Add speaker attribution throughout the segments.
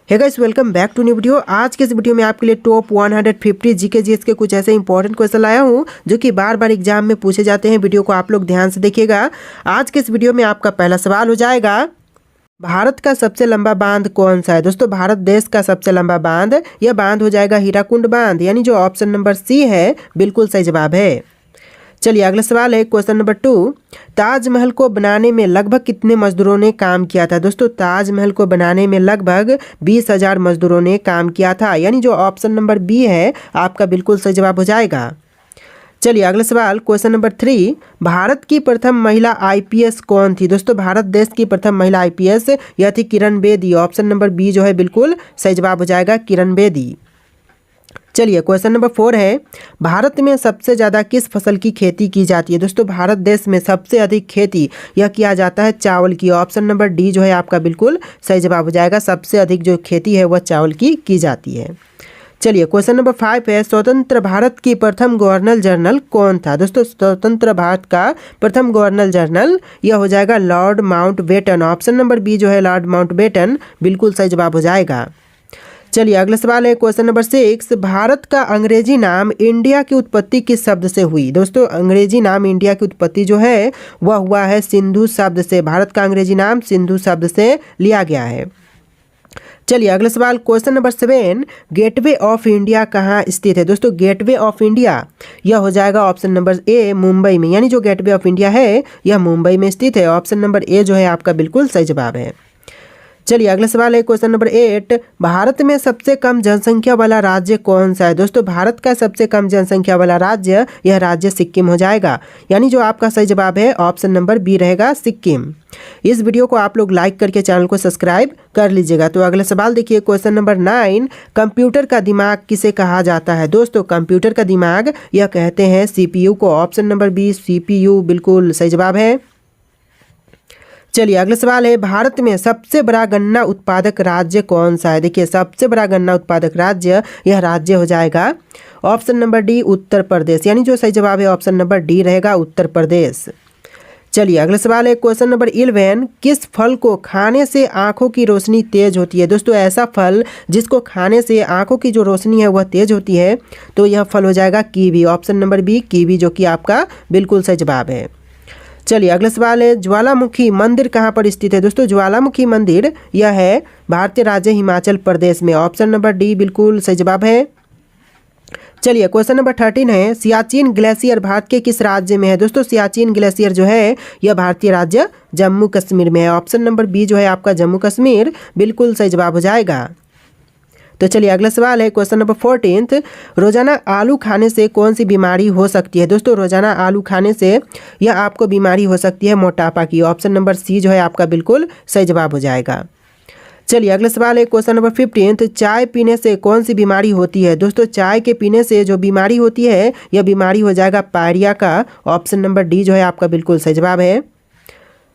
Speaker 1: Hey guys, welcome back to new video. आज के इस वीडियो में आपके लिए टॉप 150 जीके जीएस के कुछ ऐसे इंपॉर्टेंट क्वेश्चन लाया हूं जो कि बार बार एग्जाम में पूछे जाते हैं। वीडियो को आप लोग ध्यान से देखिएगा। आज के इस वीडियो में आपका पहला सवाल हो जाएगा, भारत का सबसे लंबा बांध कौन सा है। दोस्तों, भारत देश का सबसे लंबा बांध, यह बांध हो जाएगा हीराकुंड बांध, यानी जो ऑप्शन नंबर सी है बिल्कुल सही जवाब है। चलिए अगला सवाल है क्वेश्चन नंबर 2, ताजमहल को बनाने में लगभग कितने मजदूरों ने काम किया था। दोस्तों, ताजमहल को बनाने में लगभग 20,000 मजदूरों ने काम किया था, यानी जो ऑप्शन नंबर बी है आपका बिल्कुल सही जवाब हो जाएगा। चलिए अगला सवाल क्वेश्चन नंबर 3, भारत की प्रथम महिला आईपीएस कौन थी। दोस्तों, भारत देश की प्रथम महिला आईपीएस यह थी Kiran Bedi. Option number B जो है बिल्कुल सही जवाब हो जाएगा, किरण बेदी। चलिए क्वेश्चन नंबर 4 है, भारत में सबसे ज़्यादा किस फसल की खेती की जाती है। दोस्तों, भारत देश में सबसे अधिक खेती यह किया जाता है चावल की। ऑप्शन नंबर डी जो है आपका बिल्कुल सही जवाब हो जाएगा। सबसे अधिक जो खेती है वह चावल की जाती है। चलिए क्वेश्चन नंबर 5 है, स्वतंत्र भारत की प्रथम गवर्नर जनरल कौन था। दोस्तों, स्वतंत्र भारत का प्रथम गवर्नर जनरल यह हो जाएगा Lord Mountbatten. Option number B जो है लॉर्ड माउंटबेटन बिल्कुल सही जवाब हो जाएगा। चलिए अगला सवाल है क्वेश्चन नंबर 6, भारत का अंग्रेजी नाम इंडिया की उत्पत्ति किस शब्द से हुई। दोस्तों, अंग्रेजी नाम इंडिया की उत्पत्ति जो है वह हुआ है सिंधु शब्द से। भारत का अंग्रेजी नाम सिंधु शब्द से लिया गया है। चलिए अगला सवाल question number 7, gateway of India कहाँ स्थित है। दोस्तों, गेटवे ऑफ इंडिया यह हो जाएगा ऑप्शन नंबर ए मुंबई में, यानी जो गेटवे ऑफ इंडिया है यह मुंबई में स्थित है। ऑप्शन नंबर ए जो है आपका बिल्कुल सही जवाब है। चलिए अगला सवाल है क्वेश्चन नंबर 8, भारत में सबसे कम जनसंख्या वाला राज्य कौन सा है। दोस्तों, भारत का सबसे कम जनसंख्या वाला राज्य यह राज्य सिक्किम हो जाएगा, यानी जो आपका सही जवाब है ऑप्शन नंबर बी रहेगा, सिक्किम। इस वीडियो को आप लोग लाइक करके चैनल को सब्सक्राइब कर लीजिएगा। तो अगला सवाल देखिए क्वेश्चन नंबर 9, कंप्यूटर का दिमाग किसे कहा जाता है। दोस्तों, कंप्यूटर का दिमाग यह कहते हैं सीपीयू को। ऑप्शन नंबर बी सीपीयू बिल्कुल सही जवाब है। चलिए अगला सवाल है, भारत में सबसे बड़ा गन्ना उत्पादक राज्य कौन सा है। देखिए, सबसे बड़ा गन्ना उत्पादक राज्य यह राज्य हो जाएगा option number D Uttar Pradesh, यानी जो सही जवाब है ऑप्शन नंबर डी रहेगा, उत्तर प्रदेश। चलिए अगला सवाल है क्वेश्चन नंबर 11, किस फल को खाने से आंखों की रोशनी तेज होती है। दोस्तों, ऐसा फल जिसको खाने से आंखों की जो रोशनी है वह तेज होती है, तो यह फल हो जाएगा kiwi. Option number B kiwi जो कि आपका बिल्कुल सही जवाब है। चलिए अगला सवाल है, ज्वालामुखी मंदिर कहाँ पर स्थित है। दोस्तों, ज्वालामुखी मंदिर यह है भारतीय राज्य हिमाचल प्रदेश में। ऑप्शन नंबर डी बिल्कुल सही जवाब है। चलिए क्वेश्चन नंबर 13 है, सियाचिन ग्लेशियर भारत के किस राज्य में है। दोस्तों, सियाचिन ग्लेशियर जो है यह भारतीय राज्य जम्मू कश्मीर में है। ऑप्शन नंबर बी जो है आपका जम्मू कश्मीर बिल्कुल सही जवाब हो जाएगा। तो चलिए अगला सवाल है क्वेश्चन नंबर 14, रोजाना आलू खाने से कौन सी बीमारी हो सकती है। दोस्तों, रोजाना आलू खाने से यह आपको बीमारी हो सकती है मोटापा की। ऑप्शन नंबर सी जो है आपका बिल्कुल सही जवाब हो जाएगा। चलिए अगला सवाल है क्वेश्चन नंबर 15, चाय पीने से कौन सी बीमारी होती है। दोस्तों, चाय के पीने से जो बीमारी होती है यह बीमारी हो जाएगा पायरिया का। ऑप्शन नंबर डी जो है आपका बिल्कुल सही जवाब है।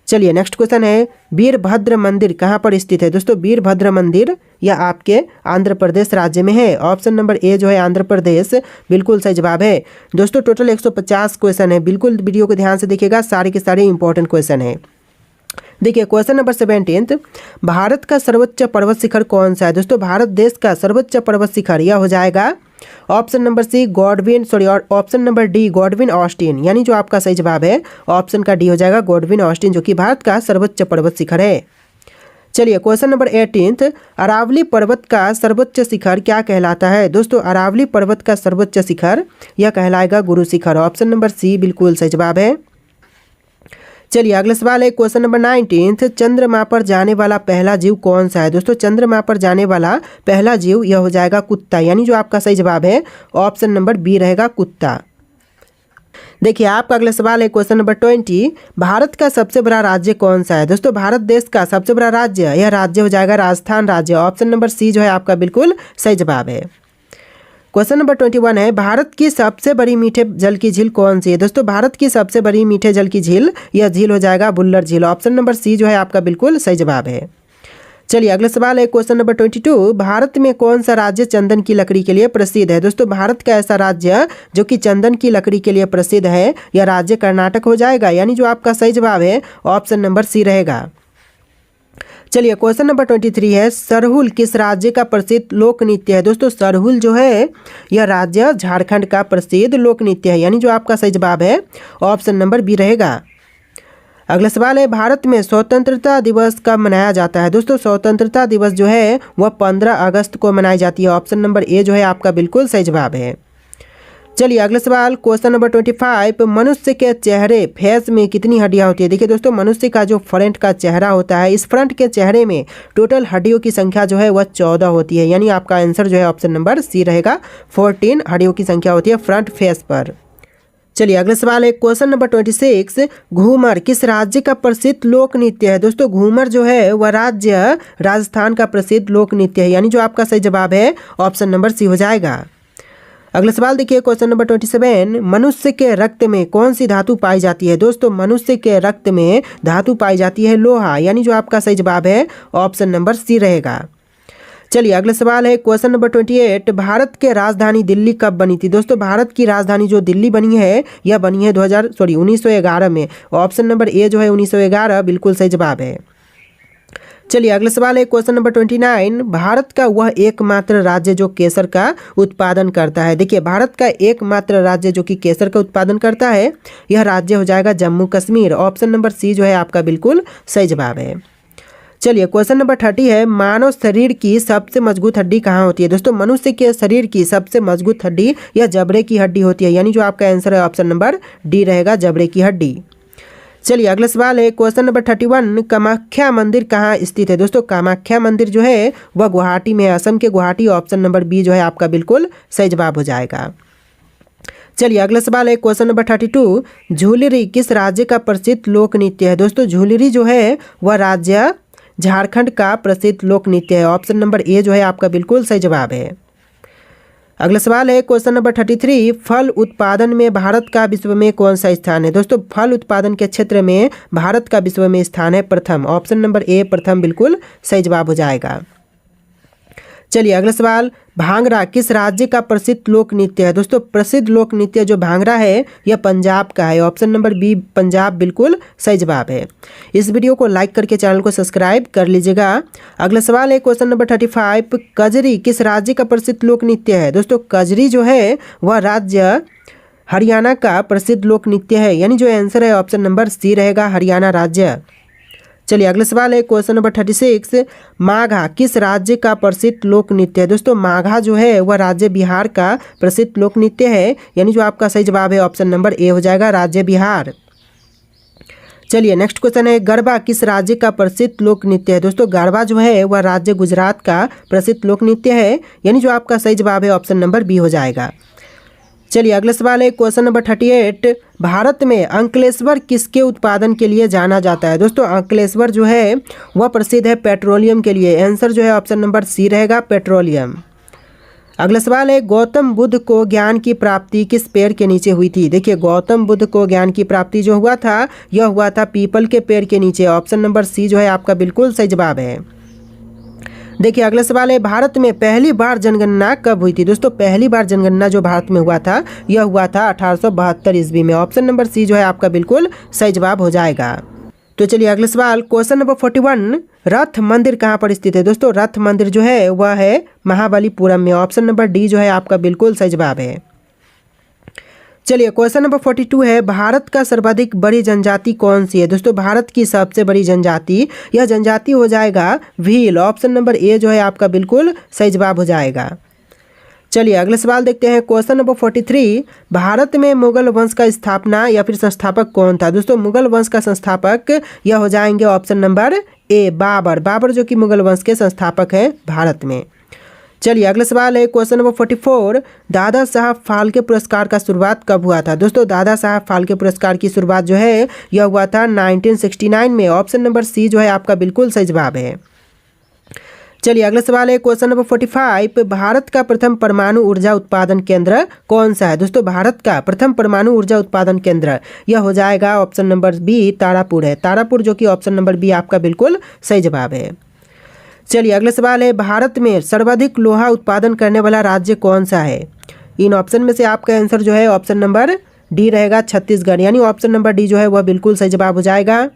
Speaker 1: चलिए नेक्स्ट क्वेश्चन है, वीरभद्र मंदिर कहाँ पर स्थित है। दोस्तों, वीरभद्र मंदिर यह आपके आंध्र प्रदेश राज्य में है। ऑप्शन नंबर ए जो है आंध्र प्रदेश बिल्कुल सही जवाब है। दोस्तों, टोटल 150 क्वेश्चन है, बिल्कुल वीडियो को ध्यान से देखिएगा, सारे के सारे इंपॉर्टेंट क्वेश्चन है। देखिए क्वेश्चन नंबर 17, भारत का सर्वोच्च पर्वत शिखर कौन सा है। दोस्तों, भारत देश का सर्वोच्च पर्वत शिखर यह हो जाएगा ऑप्शन नंबर सी और option number D Godwin Austen, यानी जो आपका सही जवाब है ऑप्शन का डी हो जाएगा गॉडविन ऑस्टिन, जो कि भारत का सर्वोच्च पर्वत शिखर है। चलिए क्वेश्चन नंबर 18, अरावली पर्वत का सर्वोच्च शिखर क्या कहलाता है। दोस्तों, अरावली पर्वत का सर्वोच्च शिखर यह कहलाएगा गुरु शिखर। ऑप्शन नंबर सी बिल्कुल सही जवाब है। चलिए अगला सवाल है क्वेश्चन नंबर 19, चंद्रमा पर जाने वाला पहला जीव कौन सा है। दोस्तों, चंद्रमा पर जाने वाला पहला जीव यह हो जाएगा कुत्ता, यानी जो आपका सही जवाब है ऑप्शन नंबर बी रहेगा कुत्ता। देखिए आपका अगला सवाल है क्वेश्चन नंबर 20, भारत का सबसे बड़ा राज्य कौन सा है। दोस्तों, भारत देश का सबसे बड़ा राज्य यह राज्य हो जाएगा राजस्थान राज्य। ऑप्शन नंबर सी जो है आपका बिल्कुल सही जवाब है। क्वेश्चन नंबर 21 है, भारत की सबसे बड़ी मीठे जल की झील कौन सी है। दोस्तों, भारत की सबसे बड़ी मीठे जल की झील यह झील हो जाएगा बुल्लर झील। ऑप्शन नंबर सी जो है आपका बिल्कुल सही जवाब है। चलिए अगला सवाल है क्वेश्चन नंबर 22, भारत में कौन सा राज्य चंदन की लकड़ी के लिए प्रसिद्ध है। दोस्तों, भारत का ऐसा राज्य जो कि चंदन की लकड़ी के लिए प्रसिद्ध है यह राज्य कर्नाटक हो जाएगा, यानी जो आपका सही जवाब है ऑप्शन नंबर सी रहेगा। चलिए क्वेश्चन नंबर 23 है, सरहुल किस राज्य का प्रसिद्ध लोक नृत्य है। दोस्तों सरहुल जो है यह राज्य झारखंड का प्रसिद्ध लोक नृत्य है, यानी जो आपका सही जवाब है ऑप्शन नंबर बी रहेगा। अगला सवाल है, भारत में स्वतंत्रता दिवस कब मनाया जाता है। दोस्तों स्वतंत्रता दिवस जो है वह 15 अगस्त को मनाई जाती है। ऑप्शन नंबर ए जो है आपका बिल्कुल सही जवाब है। चलिए अगला सवाल क्वेश्चन नंबर 25, मनुष्य के चेहरे फेस में कितनी हड्डियां होती है। देखिए दोस्तों मनुष्य का जो फ्रंट का चेहरा होता है, इस फ्रंट के चेहरे में टोटल हड्डियों की संख्या जो है वह 14 होती है, यानी आपका आंसर जो है ऑप्शन नंबर सी रहेगा। 14 हड्डियों की संख्या होती है फ्रंट फेस पर। चलिए अगला सवाल है क्वेश्चन नंबर 26, घूमर किस राज्य का प्रसिद्ध लोक नृत्य है। दोस्तों घूमर जो है वह राज्य राजस्थान का प्रसिद्ध लोक नृत्य है, यानी जो आपका सही जवाब है ऑप्शन नंबर सी हो जाएगा। अगला सवाल देखिए क्वेश्चन नंबर 27, मनुष्य के रक्त में कौन सी धातु पाई जाती है। दोस्तों मनुष्य के रक्त में धातु पाई जाती है लोहा, यानी जो आपका सही जवाब है ऑप्शन नंबर सी रहेगा। चलिए अगला सवाल है क्वेश्चन नंबर 28, भारत के राजधानी दिल्ली कब बनी थी। दोस्तों भारत की राजधानी जो दिल्ली बनी है यह बनी है 1911 में। ऑप्शन नंबर ए जो है 1911 बिल्कुल सही जवाब है। चलिए अगला सवाल है क्वेश्चन नंबर 29, भारत का वह एकमात्र राज्य जो केसर का उत्पादन करता है। देखिए भारत का एकमात्र राज्य जो कि केसर का उत्पादन करता है यह राज्य हो जाएगा Jammu Kashmir. Option number C जो है आपका बिल्कुल सही जवाब है। चलिए क्वेश्चन नंबर 30 है, मानव शरीर की सबसे मजबूत हड्डी कहाँ होती है। दोस्तों मनुष्य के शरीर की सबसे मजबूत हड्डी यह जबड़े की हड्डी होती है, यानी जो आपका आंसर है ऑप्शन नंबर डी रहेगा जबड़े की हड्डी। चलिए अगला सवाल है क्वेश्चन नंबर 31, कामाख्या मंदिर कहाँ स्थित है। दोस्तों कामाख्या मंदिर जो है वह गुवाहाटी में है, असम के गुवाहाटी। ऑप्शन नंबर बी जो है आपका बिल्कुल सही जवाब हो जाएगा। चलिए अगला सवाल है क्वेश्चन नंबर 32, झूलरी किस राज्य का प्रसिद्ध लोक नृत्य है। दोस्तों झूलरी जो है वह राज्य झारखंड का प्रसिद्ध लोक नृत्य है। ऑप्शन नंबर ए जो है आपका बिल्कुल सही जवाब है। अगला सवाल है क्वेश्चन नंबर 33, फल उत्पादन में भारत का विश्व में कौन सा स्थान है। दोस्तों फल उत्पादन के क्षेत्र में भारत का विश्व में स्थान है प्रथम। ऑप्शन नंबर ए प्रथम बिल्कुल सही जवाब हो जाएगा। चलिए अगला सवाल, भांगड़ा किस राज्य का प्रसिद्ध लोक नृत्य है। दोस्तों प्रसिद्ध लोक नृत्य जो भांगड़ा है यह पंजाब का है। ऑप्शन नंबर बी पंजाब बिल्कुल सही जवाब है। इस वीडियो को लाइक करके चैनल को सब्सक्राइब कर लीजिएगा। अगला सवाल है क्वेश्चन नंबर 35, कजरी किस राज्य का प्रसिद्ध लोक नृत्य है। दोस्तों कजरी जो है वह राज्य हरियाणा का प्रसिद्ध लोक नृत्य है, यानी जो आंसर है ऑप्शन नंबर सी रहेगा हरियाणा राज्य। चलिए अगला सवाल है क्वेश्चन नंबर 36, माघा किस राज्य का प्रसिद्ध लोक नृत्य है। दोस्तों माघा जो है वह राज्य बिहार का प्रसिद्ध लोक नृत्य है, यानी जो आपका सही जवाब है ऑप्शन नंबर ए हो जाएगा राज्य बिहार। चलिए नेक्स्ट क्वेश्चन है, गरबा किस राज्य का प्रसिद्ध लोक नृत्य है। दोस्तों गरबा जो है वह राज्य गुजरात का प्रसिद्ध लोक नृत्य है, यानी जो आपका सही जवाब है ऑप्शन नंबर बी हो जाएगा। चलिए अगला सवाल है क्वेश्चन नंबर 38, भारत में अंकलेश्वर किसके उत्पादन के लिए जाना जाता है। दोस्तों अंकलेश्वर जो है वह प्रसिद्ध है पेट्रोलियम के लिए। आंसर जो है ऑप्शन नंबर सी रहेगा पेट्रोलियम। अगला सवाल है, गौतम बुद्ध को ज्ञान की प्राप्ति किस पेड़ के नीचे हुई थी। देखिए गौतम बुद्ध को ज्ञान की प्राप्ति जो हुआ था यह हुआ था पीपल के पेड़ के नीचे। ऑप्शन नंबर सी जो है आपका बिल्कुल सही जवाब है। देखिए अगला सवाल है, भारत में पहली बार जनगणना कब हुई थी। दोस्तों पहली बार जनगणना जो भारत में हुआ था यह हुआ था 1872 ईस्वी में। ऑप्शन नंबर सी जो है आपका बिल्कुल सही जवाब हो जाएगा। तो चलिए अगला सवाल क्वेश्चन नंबर 41, रथ मंदिर कहाँ पर स्थित है। दोस्तों रथ मंदिर जो है वह है महाबलीपुरम में। ऑप्शन नंबर डी जो है आपका बिल्कुल सही जवाब है। चलिए क्वेश्चन नंबर 42 है, भारत का सर्वाधिक बड़ी जनजाति कौन सी है। दोस्तों भारत की सबसे बड़ी जनजाति यह जनजाति हो जाएगा भील। ऑप्शन नंबर ए जो है आपका बिल्कुल सही जवाब हो जाएगा। चलिए अगला सवाल देखते हैं क्वेश्चन नंबर 43, भारत में मुगल वंश का स्थापना या फिर संस्थापक कौन था। दोस्तों मुगल वंश का संस्थापक यह हो जाएंगे option number A Babar. Babar जो कि मुगल वंश के संस्थापक हैं भारत में। चलिए अगला सवाल है क्वेश्चन नंबर 44, दादा साहब फाल्के पुरस्कार का शुरुआत कब हुआ था। दोस्तों दादा साहब फाल्के पुरस्कार की शुरुआत जो है यह हुआ था 1969 में। ऑप्शन नंबर सी जो है आपका बिल्कुल सही जवाब है। चलिए अगला सवाल है क्वेश्चन नंबर 45, भारत का प्रथम परमाणु ऊर्जा उत्पादन केंद्र कौन सा है। दोस्तों भारत का प्रथम परमाणु ऊर्जा उत्पादन केंद्र यह हो जाएगा ऑप्शन नंबर बी तारापुर है। तारापुर जो कि ऑप्शन नंबर बी आपका बिल्कुल सही जवाब है। चलिए अगला सवाल है, भारत में सर्वाधिक लोहा उत्पादन करने वाला राज्य कौन सा है। इन ऑप्शन में से आपका आंसर जो है ऑप्शन नंबर डी रहेगा छत्तीसगढ़, यानी ऑप्शन नंबर डी जो है वह बिल्कुल सही जवाब हो जाएगा।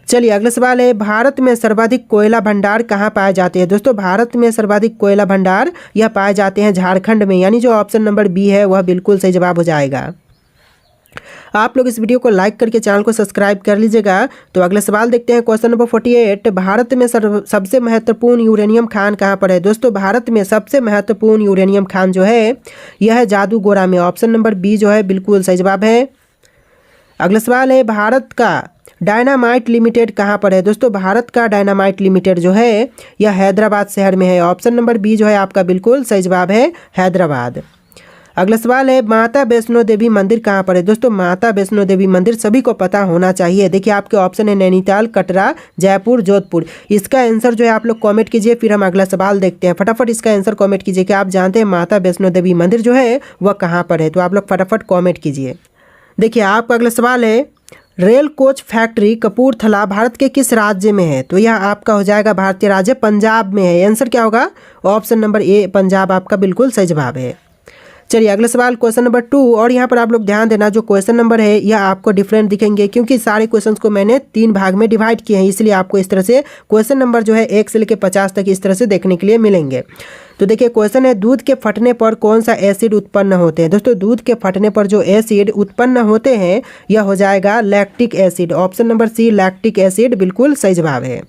Speaker 1: चलिए अगला सवाल है, भारत में सर्वाधिक कोयला भंडार कहाँ पाए जाते हैं? दोस्तों भारत में सर्वाधिक कोयला भंडार यह पाए जाते हैं झारखंड में, यानी जो ऑप्शन नंबर बी है वह बिल्कुल सही जवाब हो जाएगा। आप लोग इस वीडियो को लाइक करके चैनल को सब्सक्राइब कर लीजिएगा। तो अगला सवाल देखते हैं, क्वेश्चन नंबर 48, भारत में सबसे महत्वपूर्ण यूरेनियम खान कहाँ पर है? दोस्तों भारत में सबसे महत्वपूर्ण यूरेनियम खान जो है यह है जादूगोरा में, ऑप्शन नंबर बी जो है बिल्कुल सही जवाब है। अगला सवाल है, भारत का डायनामाइट लिमिटेड कहाँ पर है? दोस्तों भारत का डायनामाइट लिमिटेड जो है यह हैदराबाद शहर में है, ऑप्शन नंबर बी जो है आपका बिल्कुल सही जवाब है हैदराबाद। अगला सवाल है, माता वैष्णो देवी मंदिर कहाँ पर है? दोस्तों माता वैष्णो देवी मंदिर सभी को पता होना चाहिए। देखिए आपके ऑप्शन है नैनीताल, कटरा, जयपुर, जोधपुर। इसका आंसर जो है आप लोग कमेंट कीजिए, फिर हम अगला सवाल देखते हैं। फटाफट इसका आंसर कमेंट कीजिए कि आप जानते हैं माता वैष्णो देवी मंदिर जो है वह कहाँ पर है, तो आप लोग फटाफट कॉमेंट कीजिए। देखिए आपका अगला सवाल है, rail coach factory Kapurthala Bharat के किस राज्य में है? तो यह आपका हो जाएगा भारतीय राज्य पंजाब में है। आंसर क्या होगा? ऑप्शन नंबर ए पंजाब आपका बिल्कुल सही जवाब है। चलिए अगला सवाल क्वेश्चन नंबर 2, और यहाँ पर आप लोग ध्यान देना जो क्वेश्चन नंबर है यह आपको डिफरेंट दिखेंगे, क्योंकि सारे क्वेश्चंस को मैंने 3 भाग में डिवाइड किए हैं, इसलिए आपको इस तरह से क्वेश्चन नंबर जो है 1 से लेकर 50 तक इस तरह से देखने के लिए मिलेंगे। तो देखिए क्वेश्चन है, दूध के फटने पर कौन सा एसिड उत्पन्न होते हैं? दोस्तों दूध के फटने पर जो एसिड उत्पन्न होते हैं यह हो जाएगा lactic acid, option number C lactic acid बिल्कुल सही जवाब है।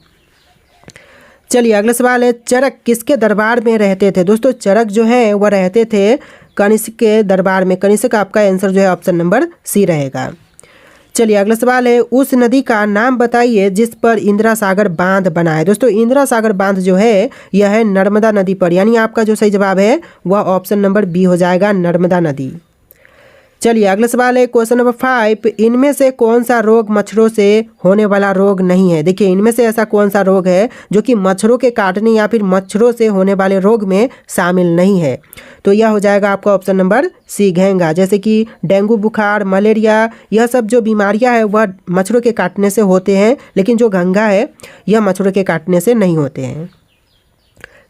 Speaker 1: चलिए अगला सवाल है, चरक किसके दरबार में रहते थे? दोस्तों चरक जो है वह रहते थे कनिष्क के दरबार में। कनिष्क आपका आंसर जो है ऑप्शन नंबर सी रहेगा। चलिए अगला सवाल है, उस नदी का नाम बताइए जिस पर इंदिरा सागर बांध बना है? दोस्तों इंदिरा सागर बांध जो है यह है नर्मदा नदी पर, यानी आपका जो सही जवाब है वह ऑप्शन नंबर बी हो जाएगा नर्मदा नदी। चलिए अगला सवाल है, क्वेश्चन नंबर 5, इनमें से कौन सा रोग मच्छरों से होने वाला रोग नहीं है? देखिए इनमें से ऐसा कौन सा रोग है जो कि मच्छरों के काटने या फिर मच्छरों से होने वाले रोग में शामिल नहीं है? तो यह हो जाएगा आपका ऑप्शन नंबर सी घेंगा, जैसे कि डेंगू बुखार, मलेरिया, यह सब जो बीमारियां हैं वह मच्छरों के काटने से होते हैं, लेकिन जो घंघा है यह मच्छरों के काटने से नहीं होते हैं।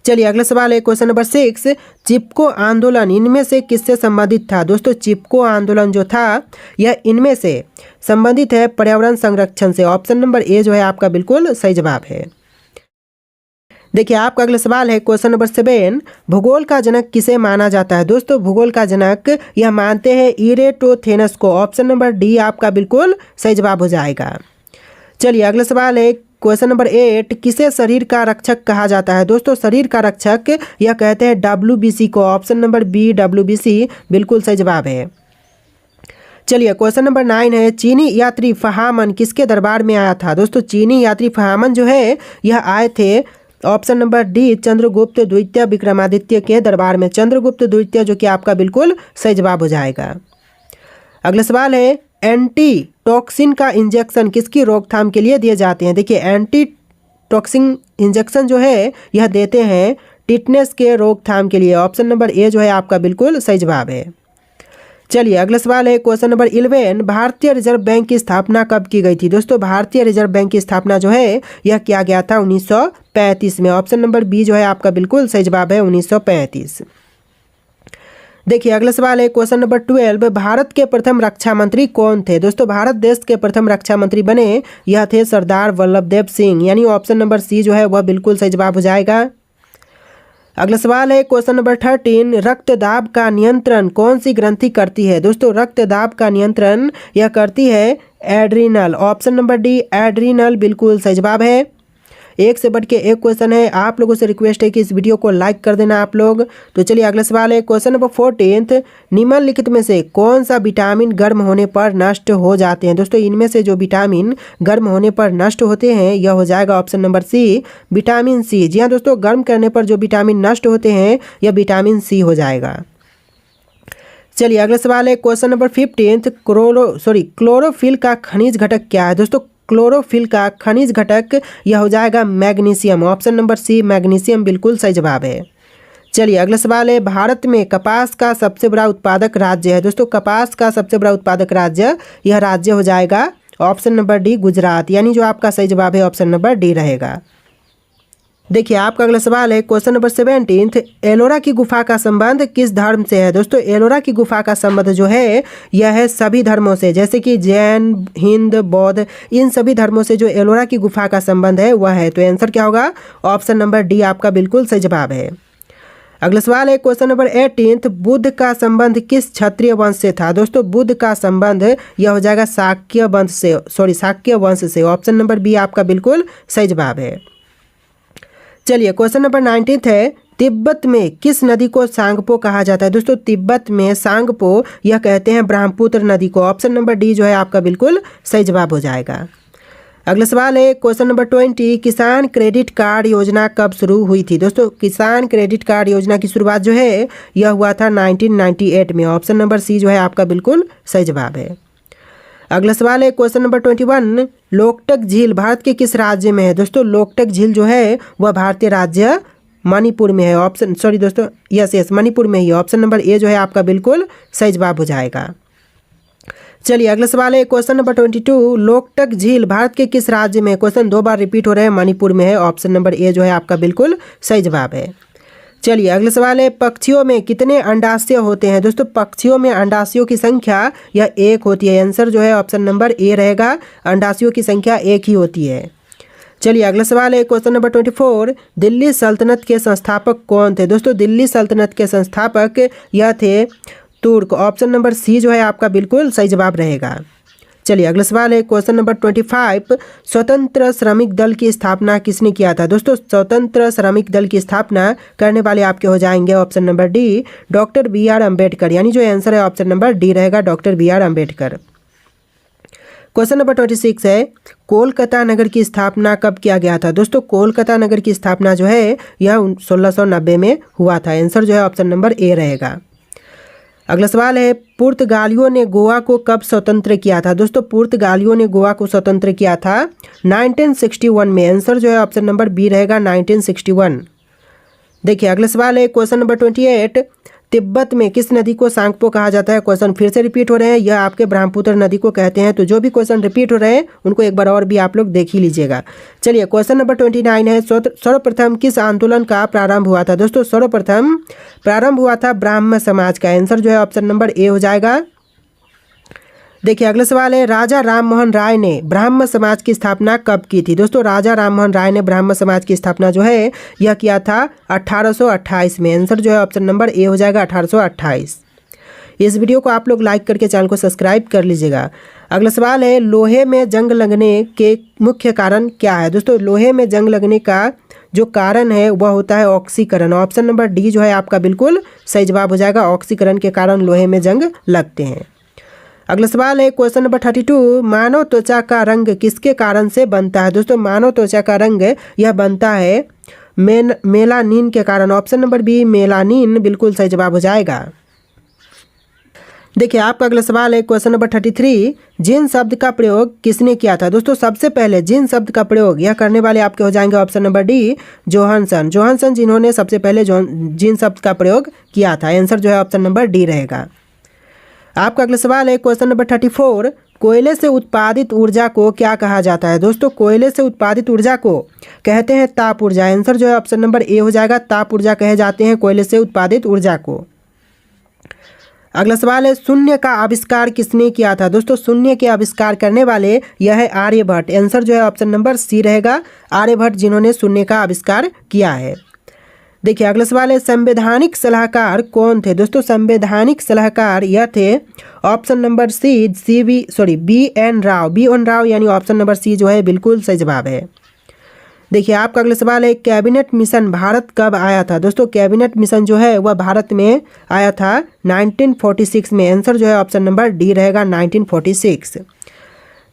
Speaker 1: चलिए अगला सवाल है, क्वेश्चन नंबर 6, चिपको आंदोलन इनमें से किससे संबंधित था? दोस्तों चिपको आंदोलन जो था यह इनमें से संबंधित है पर्यावरण संरक्षण से, ऑप्शन नंबर ए जो है आपका बिल्कुल सही जवाब है। देखिए आपका अगला सवाल है, क्वेश्चन नंबर 7, भूगोल का जनक किसे माना जाता है? दोस्तों भूगोल का जनक यह मानते हैं इरेटोथेनस को, ऑप्शन नंबर डी आपका बिल्कुल सही जवाब हो जाएगा। चलिए अगला सवाल है, क्वेश्चन नंबर 8, किसे शरीर का रक्षक कहा जाता है? दोस्तों शरीर का रक्षक यह कहते हैं WBC को, ऑप्शन नंबर बी WBC बिल्कुल सही जवाब है। चलिए क्वेश्चन नंबर 9 है, चीनी यात्री फहामन किसके दरबार में आया था? दोस्तों चीनी यात्री फहामन जो है यह आए थे, ऑप्शन नंबर डी चंद्रगुप्त द्वितीय विक्रमादित्य के दरबार में, चंद्रगुप्त द्वितीय जो कि आपका बिल्कुल सही जवाब हो जाएगा। अगला सवाल है, एंटी टॉक्सिन का इंजेक्शन किसकी रोकथाम के लिए दिए जाते हैं? देखिए एंटी टॉक्सिन इंजेक्शन जो है यह देते हैं टिटनेस के रोकथाम के लिए, ऑप्शन नंबर ए जो है आपका बिल्कुल सही जवाब है। चलिए अगला सवाल है, क्वेश्चन नंबर 11, भारतीय रिजर्व बैंक की स्थापना कब की गई थी? दोस्तों भारतीय रिजर्व बैंक की स्थापना जो है यह किया गया था 1935 में, ऑप्शन नंबर बी जो है आपका बिल्कुल सही जवाब है 1935। देखिए अगला सवाल है, क्वेश्चन नंबर 12, भारत के प्रथम रक्षा मंत्री कौन थे? दोस्तों भारत देश के प्रथम रक्षा मंत्री बने यह थे सरदार वल्लभ देव सिंह, यानी ऑप्शन नंबर सी जो है वह बिल्कुल सही जवाब हो जाएगा। अगला सवाल है, क्वेश्चन नंबर 13, रक्तदाब का नियंत्रण कौन सी ग्रंथि करती है? दोस्तों रक्तदाब का नियंत्रण यह करती है adrenal, option number D adrenal बिल्कुल सही जवाब है। एक से बढ़ के एक क्वेश्चन है, आप लोगों से रिक्वेस्ट है कि इस वीडियो को लाइक कर देना आप लोग। तो चलिए अगला सवाल है, क्वेश्चन नंबर 14, निम्नलिखित में से कौन सा विटामिन गर्म होने पर नष्ट हो जाते हैं? दोस्तों इनमें से जो विटामिन गर्म होने पर नष्ट होते हैं यह हो जाएगा option number C vitamin C. जी हाँ दोस्तों, गर्म करने पर जो विटामिन नष्ट होते हैं यह विटामिन सी हो जाएगा। चलिए अगला सवाल है, क्वेश्चन नंबर 15, क्लोरोफिल का खनिज घटक क्या है? दोस्तों क्लोरोफिल का खनिज घटक यह हो जाएगा magnesium, option number C magnesium बिल्कुल सही जवाब है। चलिए अगला सवाल है, भारत में कपास का सबसे बड़ा उत्पादक राज्य है? दोस्तों कपास का सबसे बड़ा उत्पादक राज्य यह राज्य हो जाएगा ऑप्शन नंबर डी गुजरात, यानी जो आपका सही जवाब है ऑप्शन नंबर डी रहेगा। देखिए आपका अगला सवाल है क्वेश्चन नंबर 17, एलोरा की गुफा का संबंध किस धर्म से है। दोस्तों एलोरा की गुफा का संबंध जो है यह है सभी धर्मों से, जैसे कि जैन, हिंद, बौद्ध, इन सभी धर्मों से जो एलोरा की गुफा का संबंध है वह है। तो आंसर क्या होगा, ऑप्शन नंबर डी आपका बिल्कुल सही जवाब है। अगला सवाल है क्वेश्चन नंबर 18, बुद्ध का संबंध किस क्षत्रिय वंश से था। दोस्तों बुद्ध का संबंध यह हो जाएगा शाक्य वंश से। ऑप्शन नंबर बी आपका बिल्कुल सही जवाब है। चलिए क्वेश्चन नंबर 19 है, तिब्बत में किस नदी को सांगपो कहा जाता है। दोस्तों तिब्बत में सांगपो यह कहते हैं ब्रह्मपुत्र नदी को। ऑप्शन नंबर डी जो है आपका बिल्कुल सही जवाब हो जाएगा। अगला सवाल है क्वेश्चन नंबर 20, किसान क्रेडिट कार्ड योजना कब शुरू हुई थी। दोस्तों किसान क्रेडिट कार्ड योजना की शुरुआत जो है यह हुआ था 1998 में। ऑप्शन नंबर सी जो है आपका बिल्कुल सही जवाब है। अगला सवाल है क्वेश्चन नंबर 21, लोकटक झील भारत के किस राज्य में है। दोस्तों लोकटक झील जो है वह भारतीय राज्य मणिपुर में है। मणिपुर में ही। ऑप्शन नंबर ए जो है आपका बिल्कुल सही जवाब हो जाएगा। चलिए अगला सवाल है क्वेश्चन नंबर 22, लोकटक झील भारत के किस राज्य में है। क्वेश्चन 2 बार रिपीट हो रहे हैं, मणिपुर में है। ऑप्शन नंबर ए जो है आपका बिल्कुल सही जवाब है। चलिए अगला सवाल है, पक्षियों में कितने अंडाशय होते हैं। दोस्तों पक्षियों में अंडाशयों की संख्या यह 1 होती है। आंसर जो है ऑप्शन नंबर ए रहेगा, अंडाशयों की संख्या 1 ही होती है। चलिए अगला सवाल है क्वेश्चन नंबर 24, दिल्ली सल्तनत के संस्थापक कौन थे। दोस्तों दिल्ली सल्तनत के संस्थापक यह थे तुर्क। ऑप्शन नंबर सी जो है आपका बिल्कुल सही जवाब रहेगा। चलिए अगला सवाल है क्वेश्चन नंबर 25, स्वतंत्र श्रमिक दल की स्थापना किसने किया था। दोस्तों स्वतंत्र श्रमिक दल की स्थापना करने वाले आपके हो जाएंगे option number D, doctor B R Ambedkar. यानी जो आंसर है ऑप्शन नंबर डी रहेगा, doctor B R Ambedkar. Question number 26 है, कोलकाता नगर की स्थापना कब किया गया था। दोस्तों कोलकाता नगर की स्थापना जो है यह 1690 में हुआ था। आंसर जो है ऑप्शन नंबर ए रहेगा। अगला सवाल है, पुर्तगालियों ने गोवा को कब स्वतंत्र किया था। दोस्तों पुर्तगालियों ने गोवा को स्वतंत्र किया था 1961 में। आंसर जो है ऑप्शन नंबर बी रहेगा, 1961। देखिए अगला सवाल है क्वेश्चन नंबर 28, तिब्बत में किस नदी को सांगपो कहा जाता है। क्वेश्चन फिर से रिपीट हो रहे हैं, यह आपके ब्रह्मपुत्र नदी को कहते हैं। तो जो भी क्वेश्चन रिपीट हो रहे हैं उनको एक बार और भी आप लोग देख ही लीजिएगा। चलिए क्वेश्चन नंबर 29 है, सर्वप्रथम किस आंदोलन का प्रारंभ हुआ था। दोस्तों सर्वप्रथम प्रारंभ हुआ था ब्राह्म समाज का। आंसर जो है ऑप्शन नंबर ए हो जाएगा। देखिए अगला सवाल है, राजा राममोहन राय ने ब्राह्म समाज की स्थापना कब की थी। दोस्तों राजा राममोहन राय ने ब्राह्म समाज की स्थापना जो है यह किया था 1828 में। आंसर जो है ऑप्शन नंबर ए हो जाएगा, 1828। इस वीडियो को आप लोग लाइक करके चैनल को सब्सक्राइब कर लीजिएगा। अगला सवाल है, लोहे में जंग लगने के मुख्य कारण क्या है। दोस्तों लोहे में जंग लगने का जो कारण है वह होता है ऑक्सीकरण। ऑप्शन नंबर डी जो है आपका बिल्कुल सही जवाब हो जाएगा, ऑक्सीकरण के कारण लोहे में जंग लगते हैं। अगला सवाल है क्वेश्चन नंबर 32, मानव त्वचा का रंग किसके कारण से बनता है। दोस्तों मानव त्वचा का रंग यह बनता है मेलानिन के कारण। ऑप्शन नंबर बी मेलानिन बिल्कुल सही जवाब हो जाएगा। देखिए आपका अगला सवाल है क्वेश्चन नंबर 33, जिन शब्द का प्रयोग किसने किया था। दोस्तों सबसे पहले जिन शब्द का प्रयोग यह करने वाले आपके हो जाएंगे ऑप्शन नंबर डी जोहानसन जिन्होंने सबसे पहले जिन शब्द का प्रयोग किया था। आंसर जो है ऑप्शन नंबर डी रहेगा। आपका अगला सवाल है क्वेश्चन नंबर 34, कोयले से उत्पादित ऊर्जा को क्या कहा जाता है। दोस्तों कोयले से उत्पादित ऊर्जा को कहते हैं ताप ऊर्जा। आंसर जो है ऑप्शन नंबर ए हो जाएगा, ताप ऊर्जा कहे जाते हैं कोयले से उत्पादित ऊर्जा को। अगला सवाल है, शून्य का आविष्कार किसने किया था। दोस्तों शून्य के आविष्कार करने वाले यह है आर्यभट्ट। आंसर जो है ऑप्शन नंबर सी रहेगा, आर्यभट्ट जिन्होंने शून्य का आविष्कार किया है। देखिए अगला सवाल है, संवैधानिक सलाहकार कौन थे। दोस्तों संवैधानिक सलाहकार यह थे option number B N Rao यानी ऑप्शन नंबर सी जो है बिल्कुल सही जवाब है। देखिए आपका अगला सवाल है, कैबिनेट मिशन भारत कब आया था। दोस्तों कैबिनेट मिशन जो है वह भारत में आया था 1946 में। आंसर जो है ऑप्शन नंबर डी रहेगा, 1946।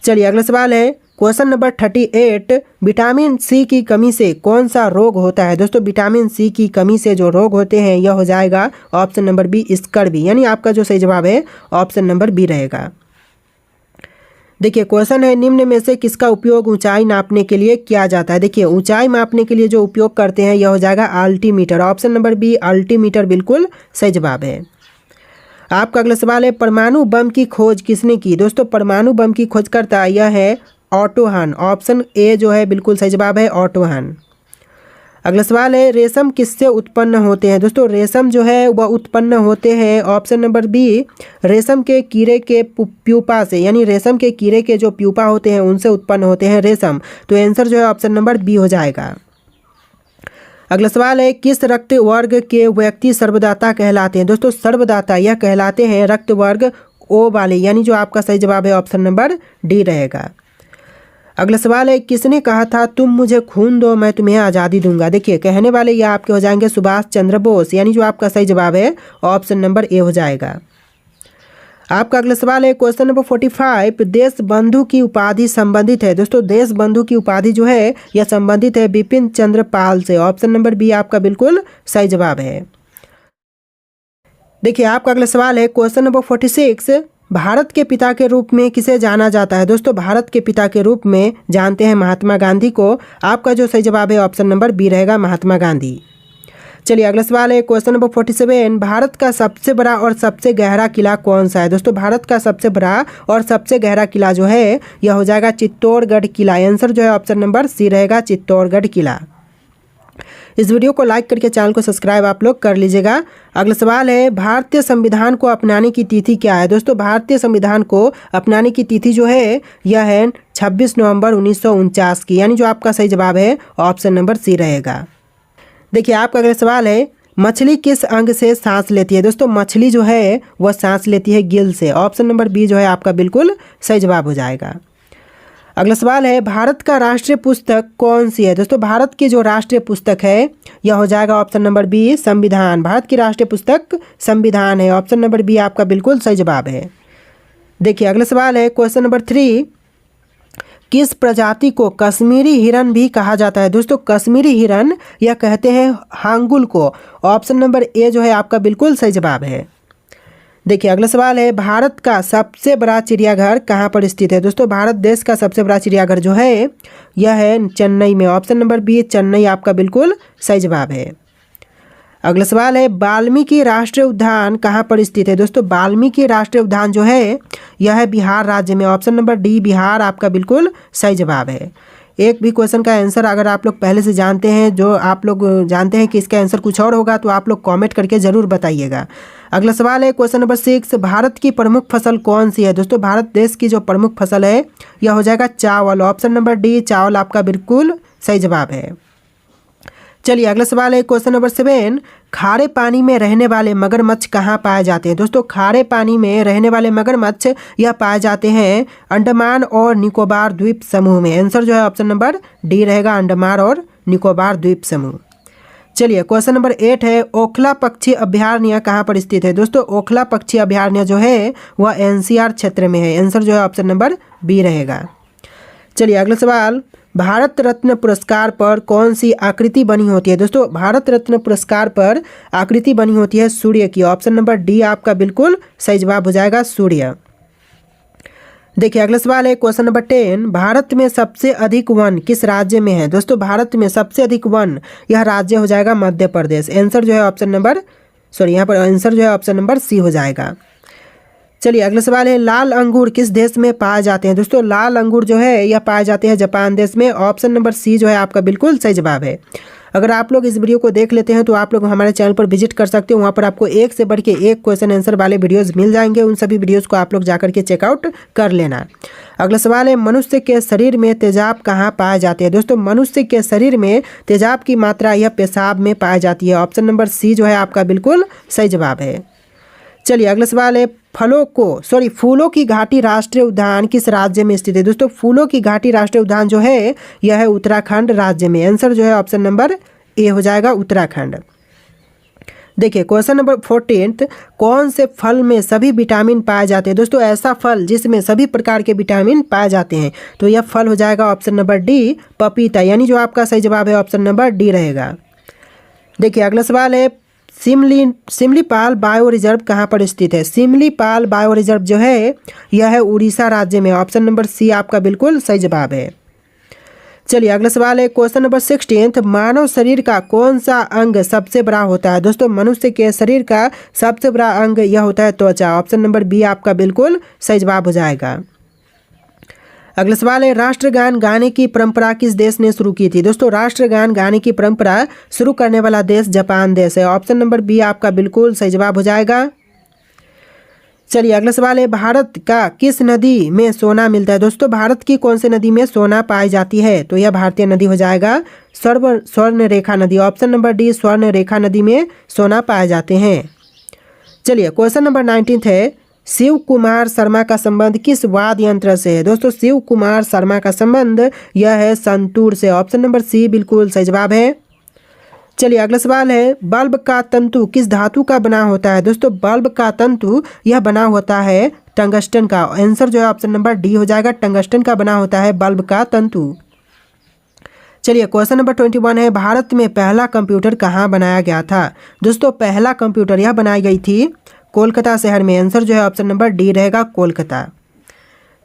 Speaker 1: चलिए अगला सवाल है क्वेश्चन नंबर 38, विटामिन सी की कमी से कौन सा रोग होता है। दोस्तों विटामिन सी की कमी से जो रोग होते हैं यह हो जाएगा ऑप्शन नंबर बी स्कर्वी। यानी आपका जो सही जवाब है ऑप्शन नंबर बी रहेगा। देखिए क्वेश्चन है, निम्न में से किसका उपयोग ऊंचाई नापने के लिए किया जाता है। देखिए ऊंचाई मापने के लिए जो उपयोग करते हैं यह हो जाएगा altimeter. Option number B altimeter बिल्कुल सही जवाब है। आपका अगला सवाल है, परमाणु बम की खोज किसने की। दोस्तों परमाणु बम की खोजकर्ता यह है ऑटो हन। ऑप्शन ए जो है बिल्कुल सही जवाब है, ऑटो हन। अगला सवाल है रेशम किससे उत्पन्न होते हैं। दोस्तों रेशम जो है वह उत्पन्न होते हैं ऑप्शन नंबर बी रेशम के कीड़े के प्यूपा से, यानी रेशम के कीड़े के जो प्यूपा होते हैं उनसे उत्पन्न होते हैं रेशम। तो आंसर जो है ऑप्शन नंबर बी हो जाएगा। अगला सवाल है किस रक्त वर्ग के व्यक्ति सर्वदाता कहलाते हैं। दोस्तों सर्वदाता यह कहलाते हैं रक्त वर्ग ओ वाले, यानी जो आपका सही जवाब है ऑप्शन नंबर डी रहेगा। अगला सवाल है किसने कहा था तुम मुझे खून दो मैं तुम्हें आज़ादी दूंगा। देखिए कहने वाले ये आपके हो जाएंगे सुभाष चंद्र बोस, यानी जो आपका सही जवाब है ऑप्शन नंबर ए हो जाएगा। आपका अगला सवाल है क्वेश्चन नंबर 45 देश बंधु की उपाधि संबंधित है। दोस्तों देश बंधु की उपाधि जो है यह संबंधित है बिपिन चंद्र पाल से। ऑप्शन नंबर बी आपका बिल्कुल सही जवाब है। देखिए आपका अगला सवाल है क्वेश्चन नंबर 46 भारत के पिता के रूप में किसे जाना जाता है। दोस्तों भारत के पिता के रूप में जानते हैं महात्मा गांधी को। आपका जो सही जवाब है ऑप्शन नंबर बी रहेगा महात्मा गांधी। चलिए अगला सवाल है क्वेश्चन नंबर 47 भारत का सबसे बड़ा और सबसे गहरा किला कौन सा है। दोस्तों भारत का सबसे बड़ा और सबसे गहरा किला जो है यह हो जाएगा चित्तौड़गढ़ किला। आंसर जो है ऑप्शन नंबर सी रहेगा चित्तौड़गढ़ किला। इस वीडियो को लाइक करके चैनल को सब्सक्राइब आप लोग कर लीजिएगा। अगला सवाल है भारतीय संविधान को अपनाने की तिथि क्या है। दोस्तों भारतीय संविधान को अपनाने की तिथि जो है यह है 26 नवंबर 1949 की, यानी जो आपका सही जवाब है ऑप्शन नंबर सी रहेगा। देखिए आपका अगला सवाल है मछली किस अंग से सांस लेती है। दोस्तों मछली जो है वह सांस लेती है गिल से। ऑप्शन नंबर बी जो है आपका बिल्कुल सही जवाब हो जाएगा। अगला सवाल है भारत का राष्ट्रीय पुस्तक कौन सी है। दोस्तों भारत की जो राष्ट्रीय पुस्तक है यह हो जाएगा ऑप्शन नंबर बी संविधान। भारत की राष्ट्रीय पुस्तक संविधान है। ऑप्शन नंबर बी आपका बिल्कुल सही जवाब है। देखिए अगला सवाल है क्वेश्चन नंबर 3 किस प्रजाति को कश्मीरी हिरन भी कहा जाता है। दोस्तों कश्मीरी हिरन यह कहते हैं हांगुल को। ऑप्शन नंबर ए जो है आपका बिल्कुल सही जवाब है। देखिए अगला सवाल है भारत का सबसे बड़ा चिड़ियाघर कहाँ पर स्थित है। दोस्तों भारत देश का सबसे बड़ा चिड़ियाघर जो है यह है चेन्नई में। ऑप्शन नंबर बी चेन्नई आपका बिल्कुल सही जवाब है। अगला सवाल है वाल्मीकि राष्ट्रीय उद्यान कहाँ पर स्थित है। दोस्तों वाल्मीकि राष्ट्रीय उद्यान जो है यह है बिहार राज्य में। ऑप्शन नंबर डी बिहार आपका बिल्कुल सही जवाब है। एक भी क्वेश्चन का आंसर अगर आप लोग पहले से जानते हैं, जो आप लोग जानते हैं कि इसका आंसर कुछ और होगा, तो आप लोग कमेंट करके ज़रूर बताइएगा। अगला सवाल है क्वेश्चन नंबर 6 भारत की प्रमुख फसल कौन सी है। दोस्तों भारत देश की जो प्रमुख फसल है यह हो जाएगा चावल। ऑप्शन नंबर डी चावल आपका बिल्कुल सही जवाब है। चलिए अगला सवाल है क्वेश्चन नंबर 7 खारे पानी में रहने वाले मगरमच्छ कहाँ पाए जाते हैं। दोस्तों खारे पानी में रहने वाले मगरमच्छ यह पाए जाते हैं अंडमान और निकोबार द्वीप समूह में। आंसर जो है ऑप्शन नंबर डी रहेगा अंडमान और निकोबार द्वीप समूह। चलिए क्वेश्चन नंबर 8 है ओखला पक्षी अभयारण्य कहाँ पर स्थित है। दोस्तों ओखला पक्षी अभयारण्य जो है वह NCR क्षेत्र में है। आंसर जो है ऑप्शन नंबर बी रहेगा। चलिए अगला सवाल भारत रत्न पुरस्कार पर कौन सी आकृति बनी होती है। दोस्तों भारत रत्न पुरस्कार पर आकृति बनी होती है सूर्य की। ऑप्शन नंबर डी आपका बिल्कुल सही जवाब हो जाएगा सूर्य। देखिए अगला सवाल है क्वेश्चन नंबर 10 भारत में सबसे अधिक वन किस राज्य में है। दोस्तों भारत में सबसे अधिक वन यह राज्य हो जाएगा मध्य प्रदेश। आंसर जो है ऑप्शन नंबर यहाँ पर आंसर जो है ऑप्शन नंबर सी हो जाएगा। चलिए अगला सवाल है लाल अंगूर किस देश में पाए जाते हैं। दोस्तों लाल अंगूर जो है यह पाए जाते हैं जापान देश में। ऑप्शन नंबर सी जो है आपका बिल्कुल सही जवाब है। अगर आप लोग इस वीडियो को देख लेते हैं तो आप लोग हमारे चैनल पर विजिट कर सकते हो। वहाँ पर आपको एक से बढ़ के एक क्वेश्चन आंसर वाले वीडियोस मिल जाएंगे। उन सभी वीडियोस को आप लोग जाकर के चेकआउट कर लेना। अगला सवाल है मनुष्य के शरीर में तेजाब कहाँ पाए जाते हैं। दोस्तों मनुष्य के शरीर में तेजाब की मात्रा यह पेशाब में पाई जाती है। ऑप्शन नंबर सी जो है आपका बिल्कुल सही जवाब है। चलिए अगला सवाल है फूलों की घाटी राष्ट्रीय उद्यान किस राज्य में स्थित है। दोस्तों फूलों की घाटी राष्ट्रीय उद्यान जो है यह है उत्तराखंड राज्य में। आंसर जो है ऑप्शन नंबर ए हो जाएगा उत्तराखंड। देखिए क्वेश्चन नंबर 14 कौन से फल में सभी विटामिन पाए जाते हैं। दोस्तों ऐसा फल जिसमें सभी प्रकार के विटामिन पाए जाते हैं, तो यह फल हो जाएगा ऑप्शन नंबर डी पपीता, यानी जो आपका सही जवाब है ऑप्शन नंबर डी रहेगा। देखिए अगला सवाल है सिमलीपाल बायो रिजर्व कहाँ पर स्थित है। सिमलीपाल बायो रिजर्व जो है यह है उड़ीसा राज्य में। ऑप्शन नंबर सी आपका बिल्कुल सही जवाब है। चलिए अगला सवाल है क्वेश्चन नंबर 16 मानव शरीर का कौन सा अंग सबसे बड़ा होता है। दोस्तों मनुष्य के शरीर का सबसे बड़ा अंग यह होता है त्वचा। ऑप्शन नंबर बी आपका बिल्कुल सही जवाब हो जाएगा। अगला सवाल है, राष्ट्रगान गाने की परंपरा किस देश ने शुरू की थी? दोस्तों राष्ट्रगान गाने की परंपरा शुरू करने वाला देश जापान देश है। ऑप्शन नंबर बी आपका बिल्कुल सही जवाब हो जाएगा। चलिए अगला सवाल है, भारत का किस नदी में सोना मिलता है? दोस्तों भारत की कौन सी नदी में सोना पाई जाती है? तो यह भारतीय नदी हो जाएगा स्वर्ण रेखा नदी। ऑप्शन नंबर डी स्वर्ण रेखा नदी में सोना पाए जाते हैं। चलिए क्वेश्चन नंबर 19 है, शिव कुमार शर्मा का संबंध किस वाद्य यंत्र से है? दोस्तों शिव कुमार शर्मा का संबंध यह है संतूर से। ऑप्शन नंबर सी बिल्कुल सही जवाब है। चलिए अगला सवाल है, बल्ब का तंतु किस धातु का बना होता है? दोस्तों बल्ब का तंतु यह बना होता है टंगस्टन का। आंसर जो है ऑप्शन नंबर डी हो जाएगा, टंगस्टन का बना होता है बल्ब का तंतु। चलिए क्वेश्चन नंबर 21 है, भारत में पहला कंप्यूटर कहाँ बनाया गया था? दोस्तों पहला कंप्यूटर यह बनाई गई थी कोलकाता शहर में। आंसर जो है ऑप्शन नंबर डी रहेगा, कोलकाता।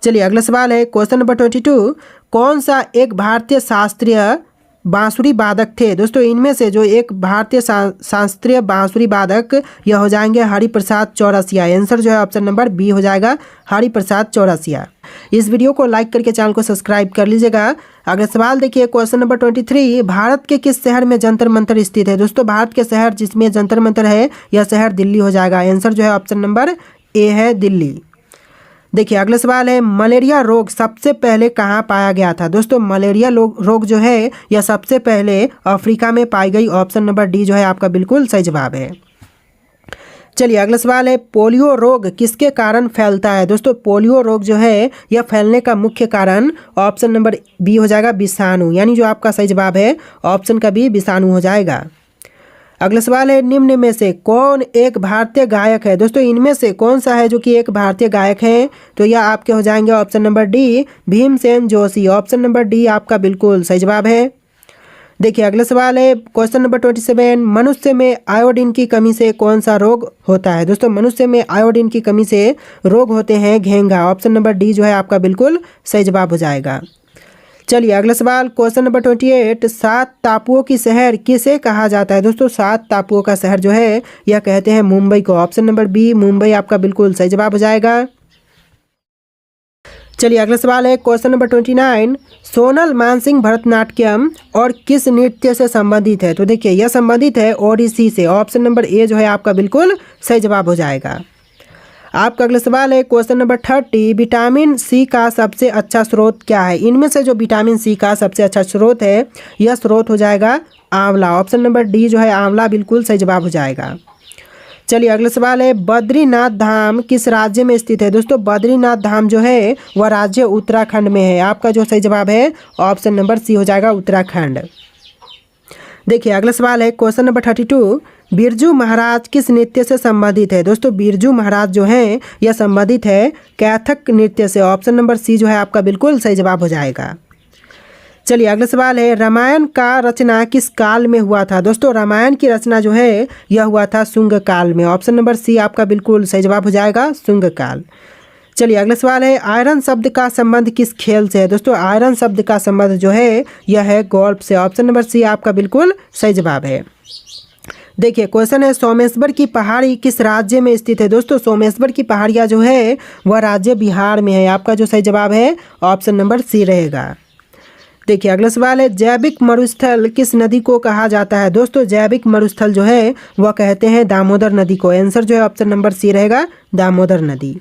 Speaker 1: चलिए अगला सवाल है, क्वेश्चन नंबर 22, कौन सा एक भारतीय शास्त्रीय बांसुरी वादक थे? दोस्तों इनमें से जो एक भारतीय शास्त्रीय बांसुरी वादक यह हो जाएंगे हरिप्रसाद चौरसिया। आंसर जो है ऑप्शन नंबर बी हो जाएगा, हरिप्रसाद चौरसिया। इस वीडियो को लाइक करके चैनल को सब्सक्राइब कर लीजिएगा। अगला सवाल देखिए क्वेश्चन नंबर 23, भारत के किस शहर में जंतर मंतर स्थित है? दोस्तों भारत के शहर जिसमें जंतर मंतर है यह शहर दिल्ली हो जाएगा। आंसर जो है ऑप्शन नंबर ए है, दिल्ली। देखिए अगला सवाल है, मलेरिया रोग सबसे पहले कहाँ पाया गया था? दोस्तों मलेरिया रोग जो है यह सबसे पहले अफ्रीका में पाई गई। ऑप्शन नंबर डी जो है आपका बिल्कुल सही जवाब है। चलिए अगला सवाल है, पोलियो रोग किसके कारण फैलता है? दोस्तों पोलियो रोग जो है यह फैलने का मुख्य कारण ऑप्शन नंबर बी हो जाएगा, विषाणु। यानी जो आपका सही जवाब है ऑप्शन का बी विषाणु हो जाएगा। अगला सवाल है, निम्न में से कौन एक भारतीय गायक है? दोस्तों इनमें से कौन सा है जो कि एक भारतीय गायक है? तो यह आपके हो जाएंगे option number D, Bhimsen Joshi. Option number D आपका बिल्कुल सही जवाब है। देखिए अगला सवाल है क्वेश्चन नंबर 27, मनुष्य में आयोडीन की कमी से कौन सा रोग होता है? दोस्तों मनुष्य में आयोडीन की कमी से रोग होते हैं घेंघा। ऑप्शन नंबर डी जो है आपका बिल्कुल सही जवाब हो जाएगा। चलिए अगला सवाल क्वेश्चन नंबर 28, 7 टापुओं की शहर किसे कहा जाता है? दोस्तों 7 टापुओं का शहर जो है यह कहते हैं मुंबई को। ऑप्शन नंबर बी मुंबई आपका बिल्कुल सही जवाब हो जाएगा। चलिए अगला सवाल है क्वेश्चन नंबर 29, सोनल मानसिंह भरतनाट्यम और किस नृत्य से संबंधित है? तो देखिए यह संबंधित है ओडिसी से। ऑप्शन नंबर ए जो है आपका बिल्कुल सही जवाब हो जाएगा। आपका अगला सवाल है क्वेश्चन नंबर 30, विटामिन सी का सबसे अच्छा स्रोत क्या है? इनमें से जो विटामिन सी का सबसे अच्छा स्रोत है यह स्रोत हो जाएगा आंवला। ऑप्शन नंबर डी जो है आंवला बिल्कुल सही जवाब हो जाएगा। चलिए अगला सवाल है, बद्रीनाथ धाम किस राज्य में स्थित है? दोस्तों बद्रीनाथ धाम जो है वह राज्य उत्तराखंड में है। आपका जो सही जवाब है ऑप्शन नंबर सी हो जाएगा, उत्तराखंड। देखिए अगला सवाल है क्वेश्चन नंबर 32, बिरजू महाराज किस नृत्य से संबंधित है? दोस्तों बिरजू महाराज जो हैं यह संबंधित है कैथक नृत्य से। ऑप्शन नंबर सी जो है आपका बिल्कुल सही जवाब हो जाएगा। चलिए अगला सवाल है, रामायण का रचना किस काल में हुआ था? दोस्तों रामायण की रचना जो है यह हुआ था शुंग काल में। ऑप्शन नंबर सी आपका बिल्कुल सही जवाब हो जाएगा, शुंग काल। चलिए अगला सवाल है, आयरन शब्द का संबंध किस खेल से है? दोस्तों आयरन शब्द का संबंध जो है यह है गोल्फ से। ऑप्शन नंबर सी आपका बिल्कुल सही जवाब है। देखिए क्वेश्चन है, सोमेश्वर की पहाड़ी किस राज्य में स्थित है? दोस्तों सोमेश्वर की पहाड़ियाँ जो है वह राज्य बिहार में है। आपका जो सही जवाब है ऑप्शन नंबर सी रहेगा। देखिए अगला सवाल है, जैविक मरुस्थल किस नदी को कहा जाता है? दोस्तों जैविक मरुस्थल जो है वह कहते हैं दामोदर नदी को। आंसर जो है ऑप्शन नंबर सी रहेगा, दामोदर नदी।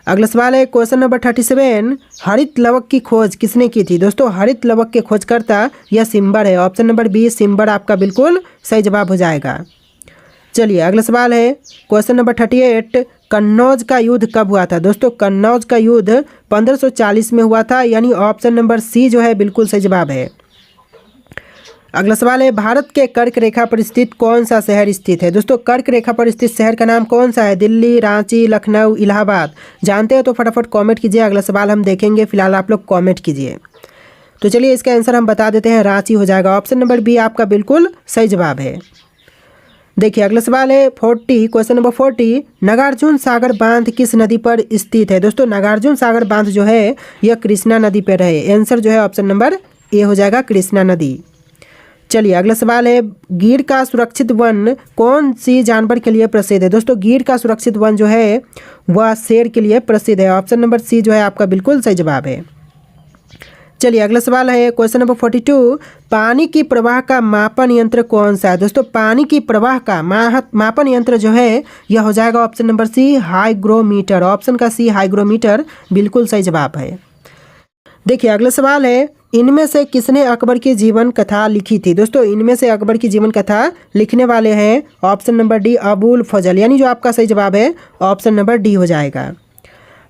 Speaker 1: अगला सवाल है क्वेश्चन नंबर 37, हरित लवक की खोज किसने की थी? दोस्तों हरित लवक के खोजकर्ता यह सिम्बर है। ऑप्शन नंबर बी सिम्बर आपका बिल्कुल सही जवाब हो जाएगा। चलिए अगला सवाल है क्वेश्चन नंबर 38, कन्नौज का युद्ध कब हुआ था? दोस्तों कन्नौज का युद्ध 1540 में हुआ था। यानी ऑप्शन नंबर सी जो है बिल्कुल सही जवाब है। अगला सवाल है, भारत के कर्क रेखा पर स्थित कौन सा शहर स्थित है? दोस्तों कर्क रेखा पर स्थित शहर का नाम कौन सा है? दिल्ली, रांची, लखनऊ, इलाहाबाद। जानते हैं तो फटाफट कमेंट कीजिए। अगला सवाल हम देखेंगे, फिलहाल आप लोग कमेंट कीजिए। तो चलिए इसका आंसर हम बता देते हैं, रांची हो जाएगा। ऑप्शन नंबर बी आपका बिल्कुल सही जवाब है। देखिए अगला सवाल है 40, क्वेश्चन नंबर 40, नागार्जुन सागर बांध किस नदी पर स्थित है? दोस्तों नागार्जुन सागर बांध जो है यह कृष्णा नदी पर है। आंसर जो है ऑप्शन नंबर ए हो जाएगा, कृष्णा नदी। चलिए अगला सवाल है, गिर का सुरक्षित वन कौन सी जानवर के लिए प्रसिद्ध है? दोस्तों गिर का सुरक्षित वन जो है वह शेर के लिए प्रसिद्ध है। ऑप्शन नंबर सी जो है आपका बिल्कुल सही जवाब है। चलिए अगला सवाल है क्वेश्चन नंबर 42, पानी की प्रवाह का मापन यंत्र कौन सा है। दोस्तों पानी की प्रवाह का मापन यंत्र जो है यह हो जाएगा option number C hygrometer. Option का सी हाइग्रोमीटर बिल्कुल सही जवाब है। देखिए अगला सवाल है, इनमें से किसने अकबर की जीवन कथा लिखी थी। दोस्तों इनमें से अकबर की जीवन कथा लिखने वाले हैं ऑप्शन नंबर डी अबुल फजल, यानी जो आपका सही जवाब है ऑप्शन नंबर डी हो जाएगा।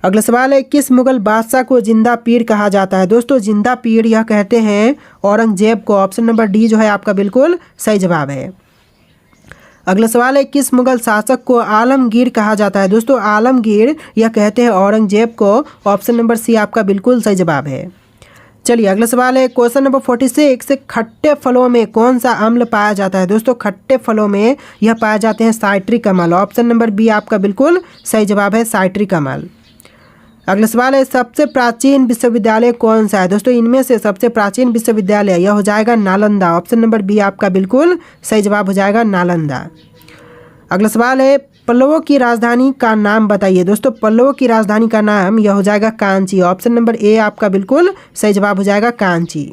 Speaker 1: अगला सवाल है, किस मुगल बादशाह को जिंदा पीर कहा जाता है। दोस्तों जिंदा पीर यह कहते हैं औरंगजेब को। ऑप्शन नंबर डी जो है आपका बिल्कुल सही जवाब है। अगला सवाल है, किस मुगल शासक को आलमगीर कहा जाता है। दोस्तों आलमगीर यह कहते हैं औरंगजेब को। ऑप्शन नंबर सी आपका बिल्कुल सही जवाब है। चलिए अगला सवाल है क्वेश्चन नंबर 46, खट्टे फलों में कौन सा अम्ल पाया जाता है। दोस्तों खट्टे फलों में यह पाए जाते हैं साइट्रिक अम्ल। ऑप्शन नंबर बी आपका बिल्कुल सही जवाब है, साइट्रिक अम्ल। अगला सवाल है, सबसे प्राचीन विश्वविद्यालय कौन सा है। दोस्तों इनमें से सबसे प्राचीन विश्वविद्यालय यह हो जाएगा नालंदा। ऑप्शन नंबर बी आपका बिल्कुल सही जवाब हो जाएगा, नालंदा। अगला सवाल है, पल्लवों की राजधानी का नाम बताइए। दोस्तों पल्लवों की राजधानी का नाम यह हो जाएगा कांची। ऑप्शन नंबर ए आपका बिल्कुल सही जवाब हो जाएगा, कांची।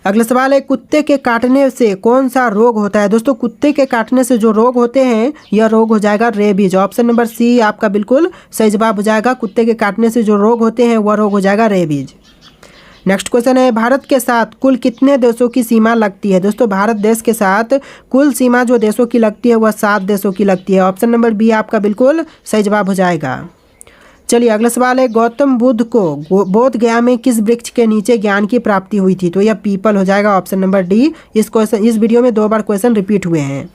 Speaker 1: अगला सवाल है, कुत्ते के काटने से कौन सा रोग होता है। दोस्तों कुत्ते के काटने से जो रोग होते हैं यह रोग हो जाएगा रेबीज। ऑप्शन नंबर सी आपका बिल्कुल सही जवाब हो जाएगा, कुत्ते के काटने से जो रोग होते हैं वह रोग हो जाएगा रेबीज। नेक्स्ट क्वेश्चन है, भारत के साथ कुल कितने देशों की सीमा लगती है। दोस्तों भारत देश के साथ कुल सीमा जो देशों की लगती है वह 7 देशों की लगती है। ऑप्शन नंबर बी आपका बिल्कुल सही जवाब हो जाएगा। चलिए अगला सवाल है, गौतम बुद्ध को बोध गया में किस वृक्ष के नीचे ज्ञान की प्राप्ति हुई थी। तो यह पीपल हो जाएगा, ऑप्शन नंबर डी। इस वीडियो में 2 बार क्वेश्चन रिपीट हुए हैं।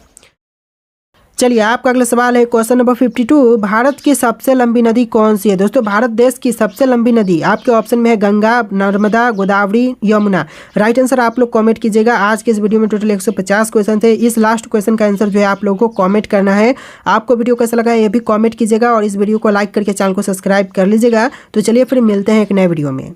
Speaker 1: चलिए आपका अगला सवाल है क्वेश्चन नंबर 52, भारत की सबसे लंबी नदी कौन सी है। दोस्तों भारत देश की सबसे लंबी नदी आपके ऑप्शन में है गंगा, नर्मदा, गोदावरी, यमुना। राइट आंसर आप लोग कमेंट कीजिएगा। आज के इस वीडियो में टोटल 150 क्वेश्चन थे। इस लास्ट क्वेश्चन का आंसर जो है आप लोगों को कमेंट करना है। आपको वीडियो कैसा लगा ये भी कमेंट कीजिएगा और इस वीडियो को लाइक करके चैनल को सब्सक्राइब कर लीजिएगा। तो चलिए फिर मिलते हैं एक नए वीडियो में।